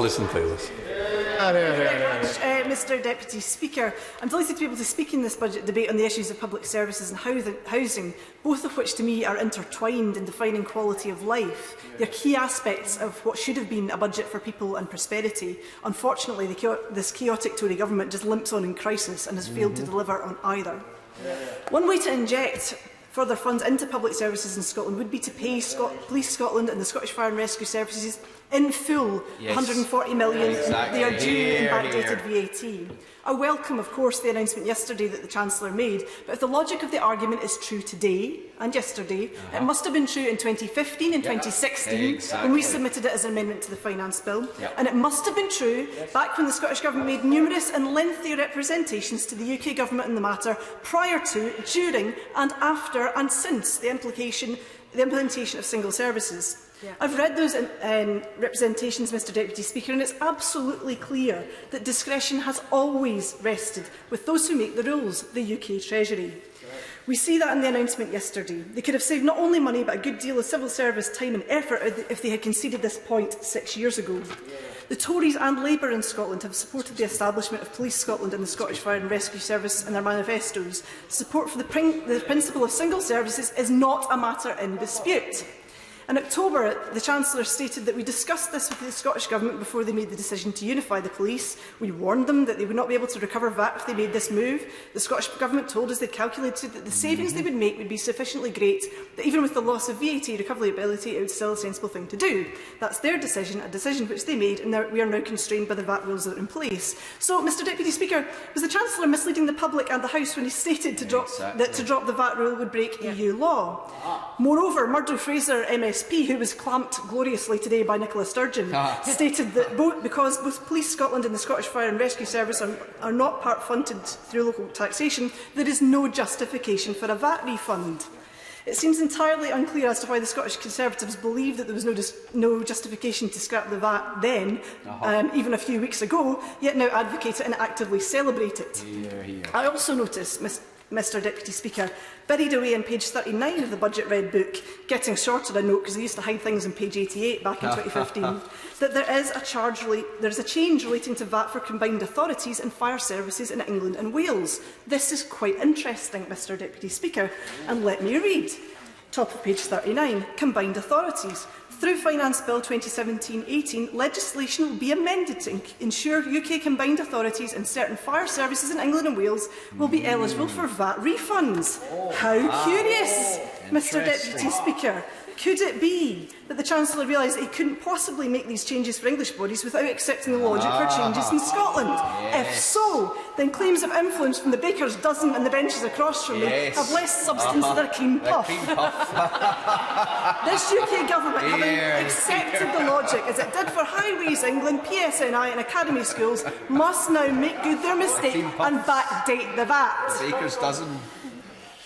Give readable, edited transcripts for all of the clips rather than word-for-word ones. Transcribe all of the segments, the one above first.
Alison Thewliss. Mr Deputy Speaker, I'm delighted to be able to speak in this budget debate on the issues of public services and housing, both of which to me are intertwined in defining quality of life. They are key aspects of what should have been a budget for people and prosperity. Unfortunately, this chaotic Tory government just limps on in crisis and has failed to deliver on either. One way to inject further funds into public services in Scotland would be to pay Police Scotland and the Scottish Fire and Rescue Services in full, yes. 140 million exactly. They are due in backdated VAT. I welcome, of course, the announcement yesterday that the Chancellor made, but if the logic of the argument is true today and yesterday, it must have been true in 2015 and 2016 when we submitted it as an amendment to the Finance Bill, and it must have been true back when the Scottish Government made numerous and lengthy representations to the UK Government in the matter prior to, during and after and since the implementation of single services. I've read those representations, Mr Deputy Speaker, and it's absolutely clear that discretion has always rested with those who make the rules, the UK Treasury. We see that in the announcement yesterday. They could have saved not only money but a good deal of civil service time and effort if they had conceded this point 6 years ago. The Tories and Labour in Scotland have supported the establishment of Police Scotland and the Scottish Fire and Rescue Service in their manifestos. Support for the principle of single services is not a matter in dispute. In October, the Chancellor stated that we discussed this with the Scottish Government before they made the decision to unify the police. We warned them that they would not be able to recover VAT if they made this move. The Scottish Government told us they calculated that the savings they would make would be sufficiently great that even with the loss of VAT recoverability, it would still a sensible thing to do. That's their decision, a decision which they made, and we are now constrained by the VAT rules that are in place. So, Mr Deputy Speaker, was the Chancellor misleading the public and the House when he stated that to drop the VAT rule would break EU law? Moreover, Murdo Fraser MSP, who was clamped gloriously today by Nicola Sturgeon, stated that because both Police Scotland and the Scottish Fire and Rescue Service are not part-funded through local taxation, there is no justification for a VAT refund. It seems entirely unclear as to why the Scottish Conservatives believed that there was no justification to scrap the VAT then, even a few weeks ago, yet now advocate it and actively celebrate it. I also notice, Mr Deputy Speaker, buried away on page 39 of the Budget Red Book, getting shorter a note because they used to hide things on page 88 back in 2015, that there is a change relating to VAT for combined authorities and fire services in England and Wales. This is quite interesting, Mr Deputy Speaker, and let me read. Top of page 39, combined authorities. Through Finance Bill 2017-18, legislation will be amended to ensure UK combined authorities and certain fire services in England and Wales will be eligible for VAT refunds. How curious, Mr Deputy Speaker. Could it be that the Chancellor realised that he couldn't possibly make these changes for English bodies without accepting the logic for changes in Scotland? If so, then claims of influence from the baker's dozen and the benches across from me have less substance than a cream puff. This UK Government, having accepted the logic as it did for Highways England, PSNI and academy schools, must now make good their mistake and backdate the VAT. Baker's dozen.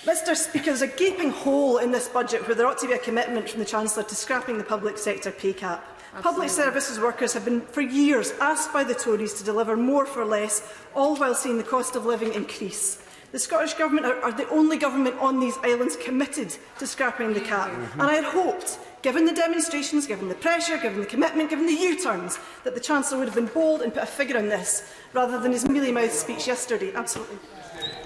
Mr Speaker, there is a gaping hole in this budget where there ought to be a commitment from the Chancellor to scrapping the public sector pay cap. Absolutely. Public services workers have been for years asked by the Tories to deliver more for less, all while seeing the cost of living increase. The Scottish Government are the only government on these islands committed to scrapping the cap, and I had hoped, given the demonstrations, given the pressure, given the commitment, given the U-turns, that the Chancellor would have been bold and put a figure on this, rather than his mealy-mouthed speech yesterday. Absolutely.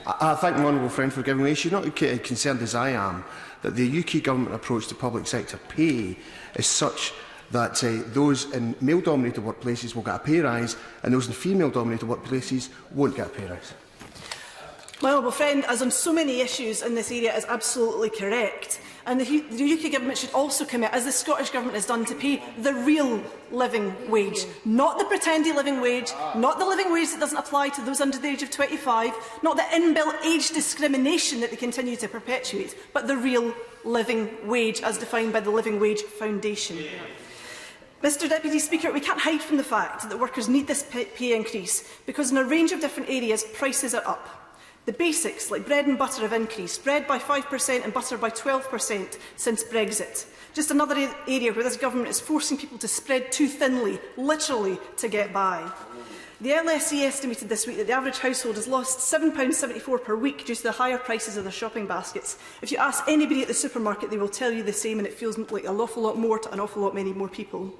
I thank my honourable friend for giving way. She's not concerned as I am that the UK Government approach to public sector pay is such that those in male-dominated workplaces will get a pay rise and those in female-dominated workplaces won't get a pay rise. My honourable friend, as on so many issues in this area, is absolutely correct. And the UK Government should also commit, as the Scottish Government has done, to pay the real living wage. Not the pretended living wage, not the living wage that doesn't apply to those under the age of 25, not the inbuilt age discrimination that they continue to perpetuate, but the real living wage as defined by the Living Wage Foundation. Mr Deputy Speaker, we can't hide from the fact that workers need this pay increase because in a range of different areas, prices are up. The basics, like bread and butter, have increased, bread by 5% and butter by 12% since Brexit. Just another area where this government is forcing people to spread too thinly, literally, to get by. The LSE estimated this week that the average household has lost £7.74 per week due to the higher prices of their shopping baskets. If you ask anybody at the supermarket, they will tell you the same, and it feels like an awful lot more to an awful lot many more people.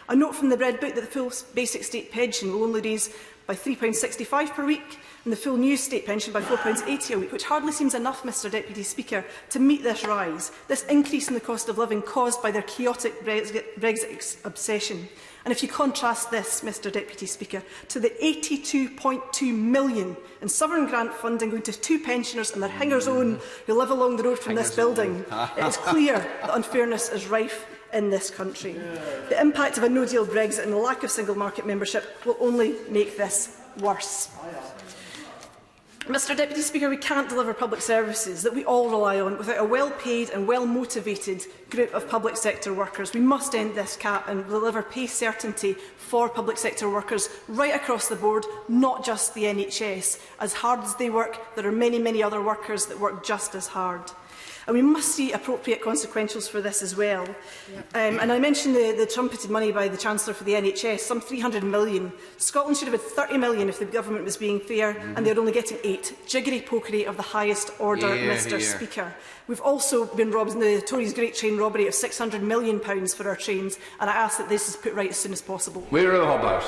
A note from the Red Book that the full basic state pension will only raise by £3.65 per week, and the full new state pension by £4.80 a week, which hardly seems enough, Mr Deputy Speaker, to meet this rise, this increase in the cost of living caused by their chaotic Brexit obsession. And if you contrast this, Mr Deputy Speaker, to the £82.2 million in sovereign grant funding going to 2 pensioners and their hangers-on who live along the road from this building, it is clear that unfairness is rife in this country. The impact of a no-deal Brexit and the lack of single market membership will only make this worse. Mr Deputy Speaker, we can't deliver public services that we all rely on without a well-paid and well-motivated group of public sector workers. We must end this cap and deliver pay certainty for public sector workers right across the board, not just the NHS. As hard as they work, there are many, many other workers that work just as hard. And we must see appropriate consequentials for this as well. And I mentioned the trumpeted money by the Chancellor for the NHS, some £300 million. Scotland should have had £30 million if the government was being fair, and they're only getting 8. Jiggery-pokery of the highest order, Mr Speaker. We've also been robbed in the Tories' Great Train robbery of £600 million for our trains, and I ask that this is put right as soon as possible. Where are the Hobart?